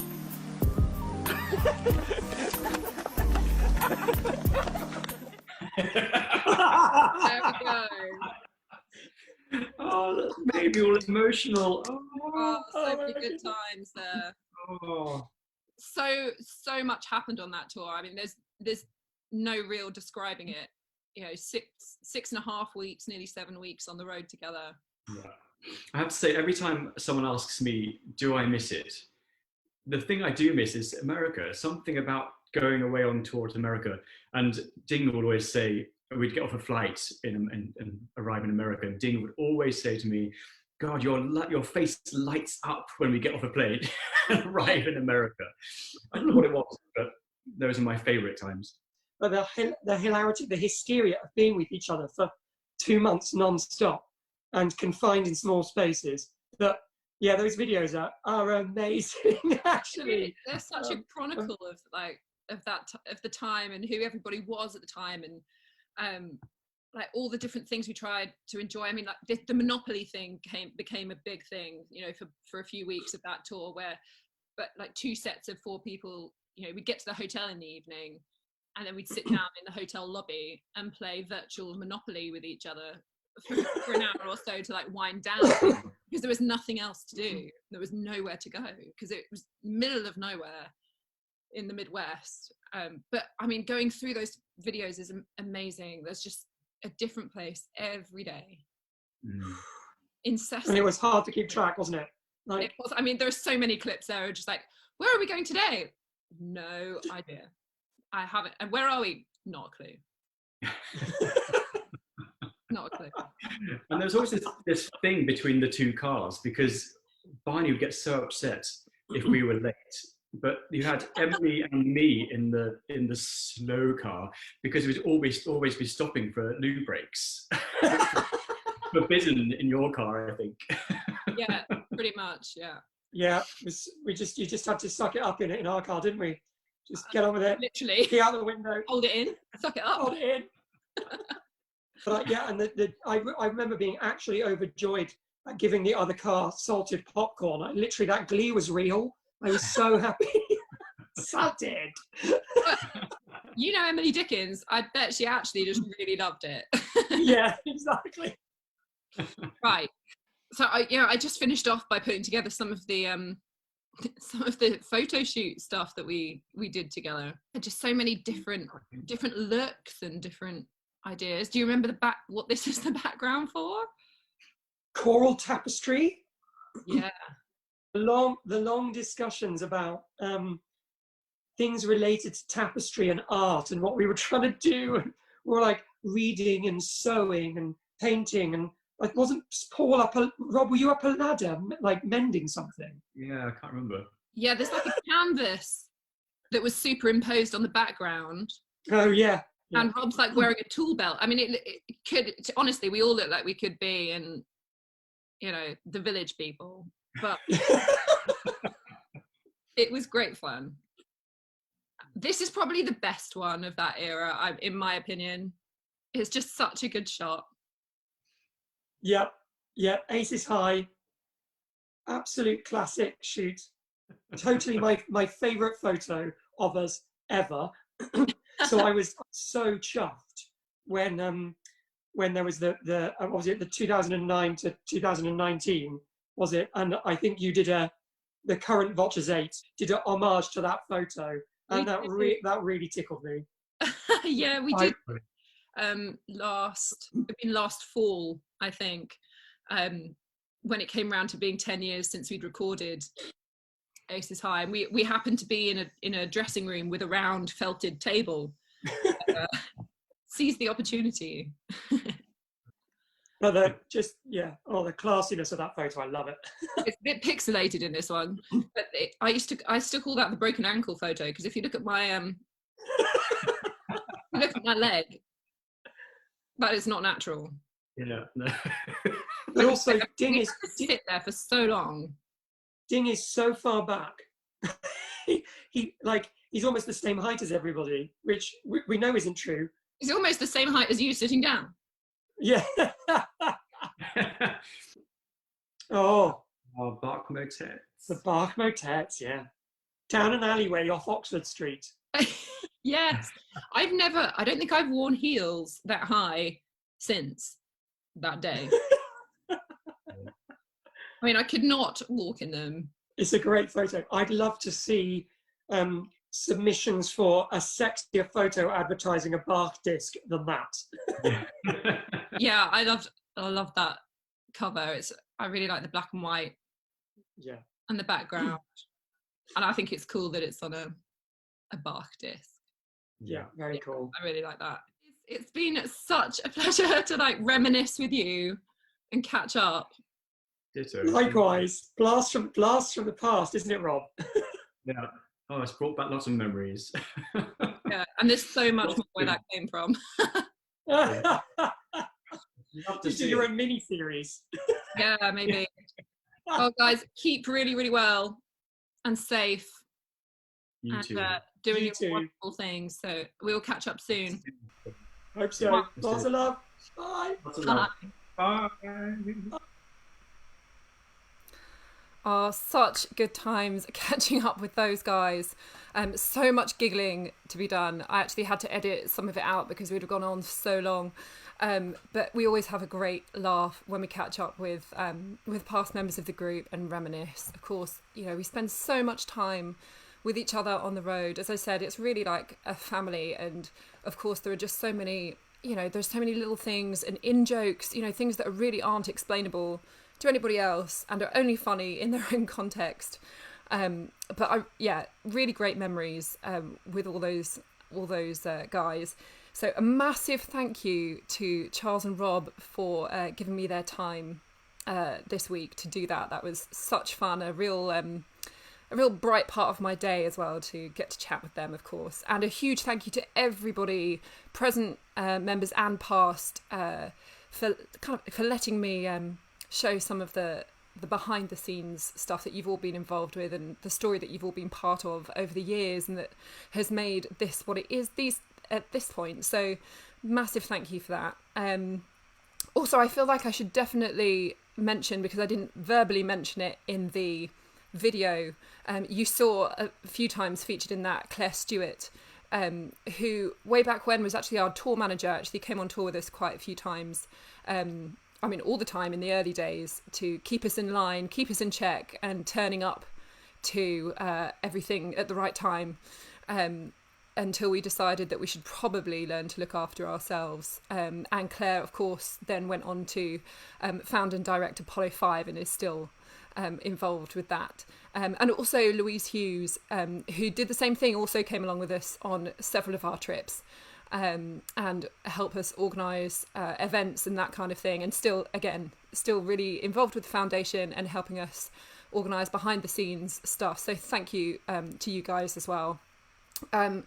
There we go. Oh, that made me all emotional. Oh, so many good times there. Oh. So much happened on that tour. I mean, there's no real describing it. You know, 6.5 weeks, nearly 7 weeks on the road together. Yeah. I have to say, every time someone asks me, do I miss it? The thing I do miss is America. Something about going away on tour to America. And Ding would always say, we'd get off a flight and arrive in America, and Ding would always say to me, God, your face lights up when we get off a plane and arrive in America. I don't know what it was, but those are my favourite times. But the hilarity, the hysteria of being with each other for 2 months non-stop and confined in small spaces, that, yeah, those videos are amazing, actually. There's such a chronicle of the time and who everybody was at the time, and like all the different things we tried to enjoy. I mean, like the Monopoly thing became a big thing, you know, for a few weeks of that tour, but like 2 sets of 4 people, you know, we'd get to the hotel in the evening and then we'd sit down in the hotel lobby and play virtual Monopoly with each other for an hour or so to like wind down, because there was nothing else to do. There was nowhere to go because it was middle of nowhere in the Midwest. But I mean, going through those videos is amazing. There's just a different place every day. Incessant. And it was hard to keep track, wasn't it? Like, it was. I mean, there are so many clips there just like, where are we going today? No idea. I haven't. And where are we? Not a clue. Not a clue. And there's always this thing between the 2 cars, because Barney would get so upset if we were late. But you had Emily and me in the slow car, because we'd always be stopping for loo breaks. Forbidden in your car, I think. Yeah, pretty much. Yeah. Yeah, you just had to suck it up in our car, didn't we? Just get on with it. Literally. Get out the window. Hold it in. Suck it up. Hold it in. But yeah, and I remember being actually overjoyed at giving the other car salted popcorn. Literally, that glee was real. I was so happy. Salted. You know Emily Dickens. I bet she actually just really loved it. Yeah, exactly. Right. So I just finished off by putting together some of the photo shoot stuff that we did together. And just so many different looks and different ideas. Do you remember what this is the background for? Choral tapestry. Yeah. The long discussions about things related to tapestry and art and what we were trying to do. And we were like reading and sewing and painting. And like, wasn't Paul Rob, were you up a ladder, like mending something? Yeah, I can't remember. Yeah, there's like a canvas that was superimposed on the background. Oh, yeah. And Rob's like wearing a tool belt. I mean, it could, honestly, we all look like we could be in, you know, the Village People. But it was great fun. This is probably the best one of that era, in my opinion. It's just such a good shot. Yep. Aces High. Absolute classic shoot. Totally my favourite photo of us ever. So I was so chuffed when there was the what was it, the 2009 to 2019, was it? And I think you did the current Vultures 8 did an homage to that photo, and that really tickled me. Yeah, we did. Last fall, I think, when it came around to being 10 years since we'd recorded Aces High, and we happened to be in a dressing room with a round felted table. Seized the opportunity. But the classiness of that photo, I love it. It's a bit pixelated in this one, but I still call that the broken ankle photo, because if you look at my leg, that is not natural. Yeah. No. But also, Ding is sit there for so long. Ding is so far back. He's almost the same height as everybody, which we know isn't true. He's almost the same height as you sitting down. Yeah. Oh, Bark Motets. The Bark Motets, yeah. Down an alleyway off Oxford Street. Yes. I don't think I've worn heels that high since that day. I mean, I could not walk in them. It's a great photo. I'd love to see submissions for a sexier photo advertising a Bark disc than that. Yeah, I love that cover. I really like the black and white. Yeah. And the background. And I think it's cool that it's on a Bark disc. Yeah, very cool. I really like that. It's been such a pleasure to reminisce with you and catch up. Ditto. Likewise. Blast from the past, isn't it, Rob? Yeah. Oh, it's brought back lots of memories. Yeah, and there's so much more where that came from. You do your own mini series. Yeah, maybe. Oh, guys, keep really, really well and safe. You too. Doing your wonderful things. So we will catch up soon. Hope so. Lots of love. Bye. Lots of love. Bye. Oh, such good times catching up with those guys. So much giggling to be done. I actually had to edit some of it out because we'd have gone on for so long. But we always have a great laugh when we catch up with past members of the group and reminisce. Of course, we spend so much time with each other on the road. As I said, it's really like a family. And of course, there are just so many, there's so many little things and in-jokes, things that really aren't explainable to anybody else and are only funny in their own context. Really great memories with all those guys. So a massive thank you to Charles and Rob for giving me their time this week to do that. That was such fun, a real bright part of my day as well, to get to chat with them, of course. And a huge thank you to everybody, present members and past, for letting me show some of the behind the scenes stuff that you've all been involved with and the story that you've all been part of over the years and that has made this what it is at this point. So massive thank you for that. Also, I feel like I should definitely mention, because I didn't verbally mention it in the video, you saw a few times featured in that Claire Stewart, who way back when was actually our tour manager, actually came on tour with us quite a few times. All the time in the early days, to keep us in line, keep us in check, and turning up to everything at the right time, until we decided that we should probably learn to look after ourselves. And Claire, of course, then went on to found and direct Apollo 5 and is still involved with that. And also Louise Hughes, who did the same thing, also came along with us on several of our trips, and help us organise events and that kind of thing. And still really involved with the foundation and helping us organise behind the scenes stuff. So thank you to you guys as well. I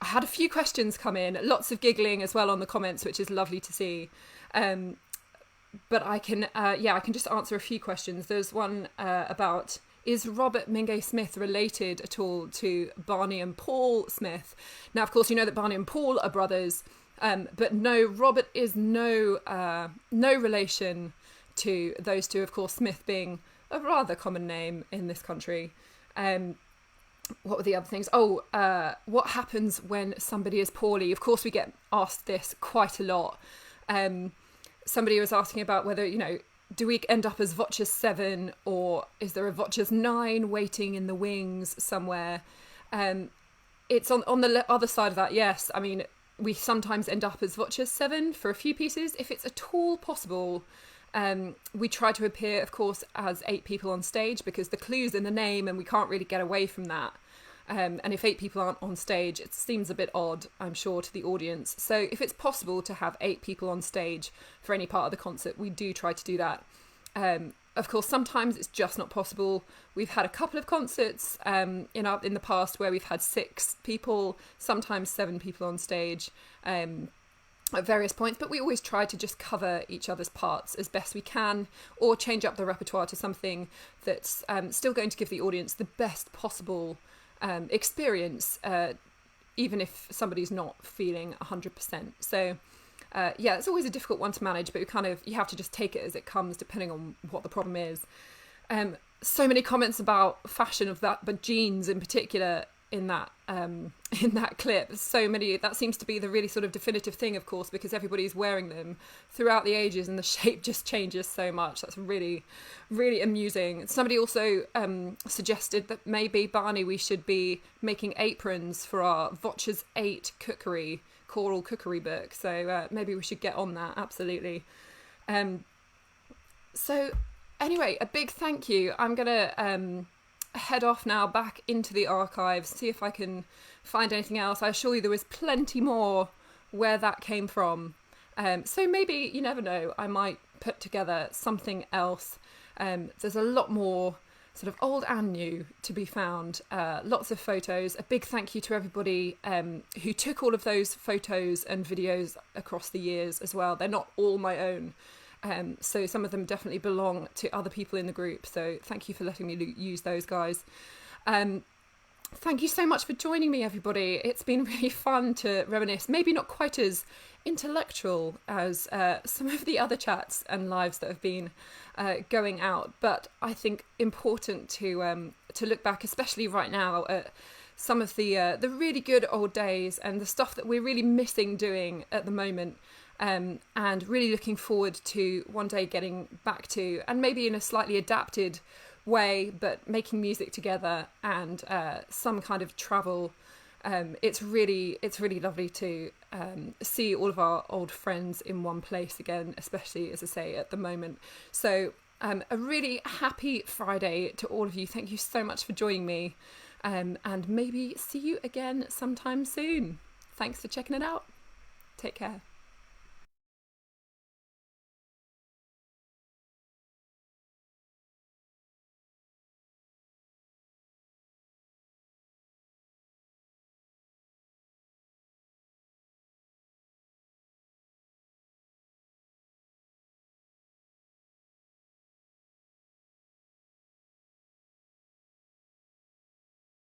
had a few questions come in, lots of giggling as well on the comments, which is lovely to see. But I can just answer a few questions. There's one about, is Robert Mingay Smith related at all to Barney and Paul Smith? Now, of course, you know that Barney and Paul are brothers, but no, Robert is no relation to those two. Of course, Smith being a rather common name in this country. What were the other things? What happens when somebody is poorly? Of course, we get asked this quite a lot. Somebody was asking about whether, do we end up as Voces 7 or is there a Voces 9 waiting in the wings somewhere? It's on the other side of that, yes. I mean, we sometimes end up as Voces 7 for a few pieces. If it's at all possible, we try to appear, of course, as 8 people on stage because the clue's in the name and we can't really get away from that. And if 8 people aren't on stage, it seems a bit odd, I'm sure, to the audience. So if it's possible to have 8 people on stage for any part of the concert, we do try to do that. Of course, sometimes it's just not possible. We've had a couple of concerts in the past where we've had 6 people, sometimes 7 people on stage at various points, but we always try to just cover each other's parts as best we can, or change up the repertoire to something that's still going to give the audience the best possible experience, even if somebody's not feeling 100%. So it's always a difficult one to manage, but you have to just take it as it comes, depending on what the problem is. So many comments about fashion of that, but jeans in particular in that clip. So many, that seems to be the really sort of definitive thing, of course, because everybody's wearing them throughout the ages and the shape just changes so much. That's really, really amusing. Somebody also suggested that maybe, Barney, we should be making aprons for our Voces 8 choral cookery book. So maybe we should get on that, absolutely. So anyway, a big thank you. I'm going to head off now back into the archives, see if I can find anything else. I assure you there was plenty more where that came from. So maybe, you never know, I might put together something else. There's a lot more sort of old and new to be found. Lots of photos. A big thank you to everybody who took all of those photos and videos across the years as well. They're not all my own. So some of them definitely belong to other people in the group. So thank you for letting me use those, guys. Thank you so much for joining me, everybody. It's been really fun to reminisce. Maybe not quite as intellectual as some of the other chats and lives that have been going out, but I think important to look back, especially right now, at some of the really good old days and the stuff that we're really missing doing at the moment. And really looking forward to one day getting back to, and maybe in a slightly adapted way, but making music together and some kind of travel. It's really lovely to see all of our old friends in one place again, especially, as I say, at the moment. So a really happy Friday to all of you. Thank you so much for joining me, and maybe see you again sometime soon. Thanks for checking it out. Take care.